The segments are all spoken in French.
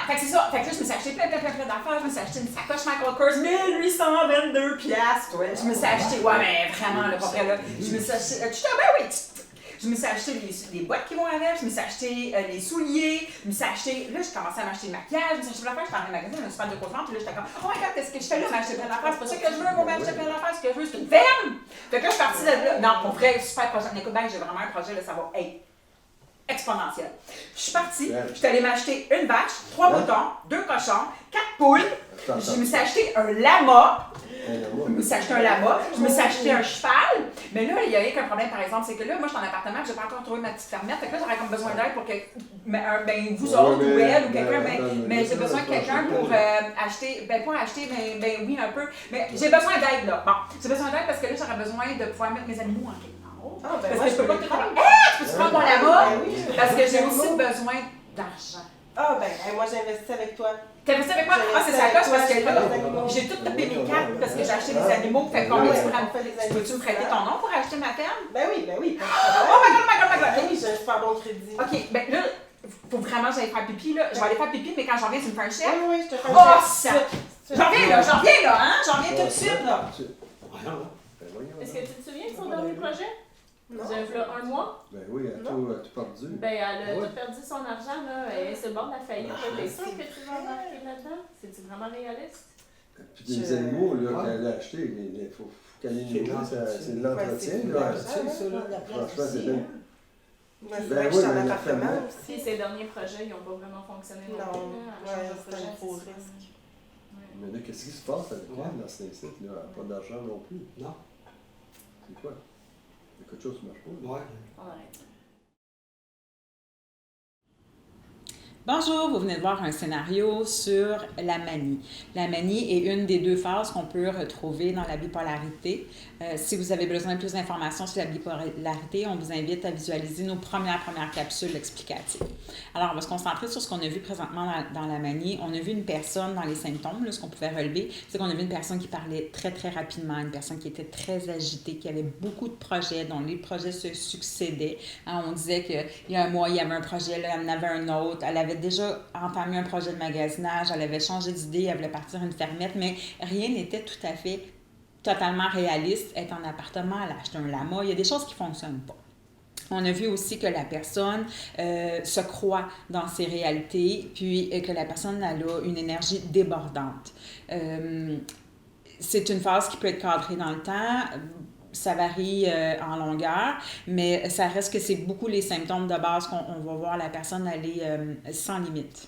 fait que c'est ça. Fait que là, je me suis acheté plein d'affaires. Je me suis acheté une sacoche Michael Kors, 1822 piastres. Ouais. Je me suis acheté, ouais, mais vraiment, là, pas près, là. Je me suis acheté, je me suis acheté les boîtes qui vont avec, je me suis acheté les souliers, je me suis acheté, là, j'ai commencé à m'acheter le maquillage, je me suis acheté plein d'affaires, j'étais dans le magasin, je me suis fait de coiffeur, puis là, j'étais comme, oh my god, qu'est-ce que je fais là, m'acheter plein d'affaires, c'est pas ça que je veux, moi, m'acheter plein d'affaires, ce que je veux, c'est une ferme! Fait que là, je suis partie de là. Non, pour vrai, super projet. Écoute, ben, j'ai vraiment un projet, là, ça va être exponentiel. Je suis partie, je suis allée m'acheter une vache, 3 moutons, 2 cochons, 4 poules, je me suis acheté un lama. Je me suis acheté un lama, je me suis acheté un cheval, mais là, il y a rien qu'un problème, par exemple, c'est que là, moi, je suis en appartement, j'ai pas encore trouvé ma petite fermette, fait que là, j'aurais comme besoin d'aide pour que, vous autres, ou elle, ou quelqu'un, mais j'ai besoin de quelqu'un pour acheter, pas acheter, mais oui, un peu, mais j'ai besoin d'aide, là. Bon, j'ai besoin d'aide parce que là, j'aurais besoin de pouvoir mettre mes animaux en quelque part. Parce que je peux pas tout prendre. Tu peux prendre mon lama? Parce que j'ai aussi besoin d'argent. Ah, ben, moi, j'ai investi avec toi. T'as investi avec moi? Ah, c'est sa coche parce que là, j'ai tout tapé mes cartes parce que j'ai acheté des animaux. Fait combien tu prends? Peux-tu me prêter ton nom pour acheter ma ferme? Ben oui. Oh my god! Oui, j'ai un super bon crédit. Ok, ben là, faut vraiment que j'aille faire pipi, là. Je vais aller faire pipi, mais quand j'en viens, tu me fais un chèque? Oui, je te fais un Oh, chèque. ça! J'en reviens là, hein? J'en reviens tout de suite, là. Est-ce que tu te souviens de son dernier projet? Non. Un mois? Ben oui, elle a tout perdu. Ben, elle a tout perdu son argent, là. Elle est sur le bord de la faillite. T'es sûr que tu vas embarquer là-dedans? C'est-tu vraiment réaliste? Puis des animaux là, qu'elle a achetés, il faut qu'elle ait une c'est de l'entretien. Franchement, c'est bien. C'est vrai que je suis en appartement aussi. Puis ces derniers projets, ils n'ont pas vraiment fonctionné non plus. C'est un gros risque. Mais là, qu'est-ce qui se passe avec elle dans ces sites? Elle n'a pas d'argent non plus. Non. C'est quoi? Il y a quelque chose qui ne marche pas. Ouais. On arrête. Bonjour, vous venez de voir un scénario sur la manie. La manie est une des 2 phases qu'on peut retrouver dans la bipolarité. Si vous avez besoin de plus d'informations sur la bipolarité, on vous invite à visualiser nos premières capsules explicatives. Alors, on va se concentrer sur ce qu'on a vu présentement dans la manie. On a vu une personne dans les symptômes, là, ce qu'on pouvait relever, c'est qu'on a vu une personne qui parlait très, très rapidement, une personne qui était très agitée, qui avait beaucoup de projets, dont les projets se succédaient. Hein, on disait qu'il y a un mois, il y avait un projet, là, elle en avait un autre, elle avait déjà entamé un projet de magasinage, elle avait changé d'idée, elle voulait partir une fermette, mais rien n'était tout à fait totalement réaliste. Être en appartement, elle a acheté un lama, il y a des choses qui ne fonctionnent pas. On a vu aussi que la personne se croit dans ses réalités, puis que la personne elle a une énergie débordante. C'est une phase qui peut être cadrée dans le temps. Ça varie en longueur, mais ça reste que c'est beaucoup les symptômes de base qu'on va voir la personne aller sans limite.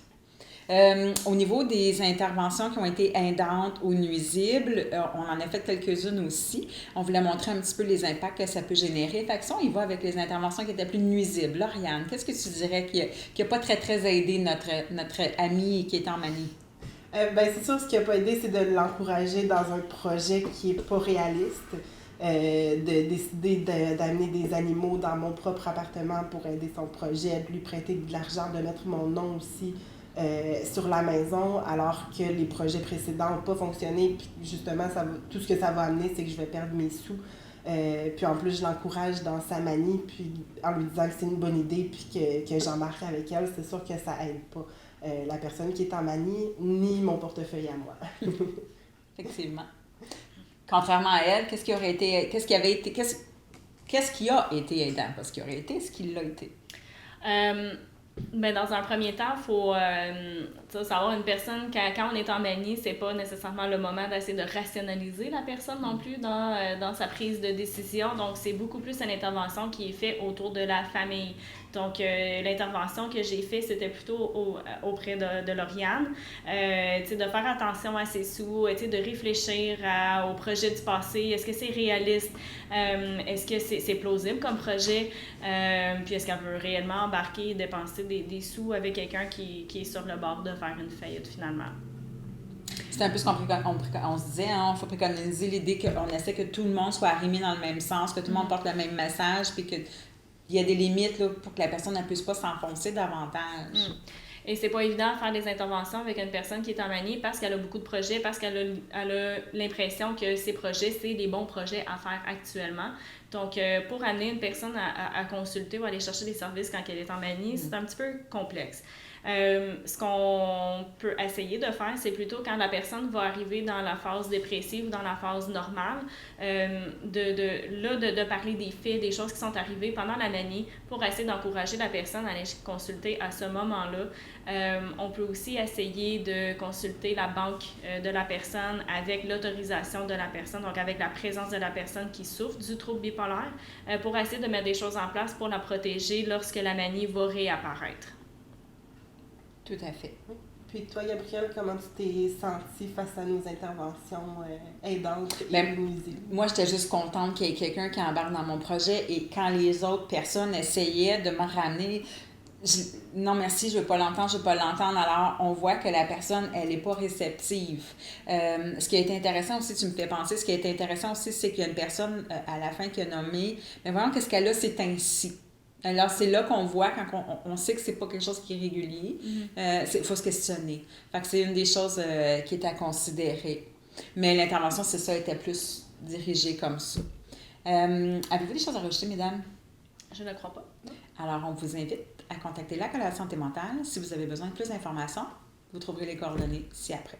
Au niveau des interventions qui ont été aidantes ou nuisibles, on en a fait quelques-unes aussi. On voulait montrer un petit peu les impacts que ça peut générer. Fait que ça, on y va avec les interventions qui étaient plus nuisibles. Lauriane, qu'est-ce que tu dirais qui n'a pas très aidé notre amie qui est en manie? C'est sûr, ce qui n'a pas aidé, c'est de l'encourager dans un projet qui n'est pas réaliste. De décider d'amener des animaux dans mon propre appartement pour aider son projet, de lui prêter de l'argent, de mettre mon nom aussi sur la maison, alors que les projets précédents n'ont pas fonctionné. Puis justement, tout ce que ça va amener, c'est que je vais perdre mes sous. Puis en plus, je l'encourage dans sa manie, puis en lui disant que c'est une bonne idée, puis que j'embarque avec elle, c'est sûr que ça aide pas la personne qui est en manie, ni mon portefeuille à moi. Effectivement. Contrairement à elle, qu'est-ce qui a été aidant? Parce qu'il aurait été ce qui l'a été. Mais dans un premier temps, il faut savoir une personne, quand on est en manie, c'est pas nécessairement le moment d'essayer de rationaliser la personne non plus dans sa prise de décision. Donc, c'est beaucoup plus une intervention qui est faite autour de la famille. Donc, l'intervention que j'ai faite, c'était plutôt auprès de Lauriane. De faire attention à ses sous, de réfléchir au projet du passé. Est-ce que c'est réaliste? Est-ce que c'est plausible comme projet? Puis est-ce qu'elle veut réellement embarquer et dépenser des sous avec quelqu'un qui est sur le bord de faire une faillite finalement? C'est un peu ce qu'on se disait, hein, il faut préconiser l'idée qu'on essaie que tout le monde soit arrimé dans le même sens, que tout le monde porte le même message, puis qu'il y a des limites là, pour que la personne ne puisse pas s'enfoncer davantage. Et c'est pas évident de faire des interventions avec une personne qui est en manie parce qu'elle a beaucoup de projets, parce qu'elle a l'impression que ces projets, c'est des bons projets à faire actuellement. Donc, pour amener une personne à consulter ou aller chercher des services quand elle est en manie, c'est un petit peu complexe. Ce qu'on peut essayer de faire, c'est plutôt quand la personne va arriver dans la phase dépressive ou dans la phase normale, de parler des faits, des choses qui sont arrivées pendant la manie pour essayer d'encourager la personne à aller consulter à ce moment-là. On peut aussi essayer de consulter la banque de la personne avec l'autorisation de la personne, donc avec la présence de la personne qui souffre du trouble bipolaire, pour essayer de mettre des choses en place pour la protéger lorsque la manie va réapparaître. Tout à fait. Puis toi, Gabrielle, comment tu t'es sentie face à nos interventions aidantes et nuisibles? Moi, j'étais juste contente qu'il y ait quelqu'un qui embarque dans mon projet et quand les autres personnes essayaient de me ramener, non merci, je veux pas l'entendre. Alors, on voit que la personne, elle n'est pas réceptive. Ce qui a été intéressant aussi, tu me fais penser, ce qui a été intéressant aussi, c'est qu'il y a une personne à la fin qui a nommé, mais voyons qu'est-ce qu'elle a, c'est ainsi. Alors, c'est là qu'on voit, quand on sait que c'est pas quelque chose qui est régulier, il faut se questionner. Fait que c'est une des choses qui est à considérer. Mais l'intervention, c'est ça, était plus dirigée comme ça. Avez-vous des choses à rajouter, mesdames? Je ne crois pas. Non. Alors, on vous invite à contacter la Collège de santé mentale. Si vous avez besoin de plus d'informations, vous trouverez les coordonnées ci-après.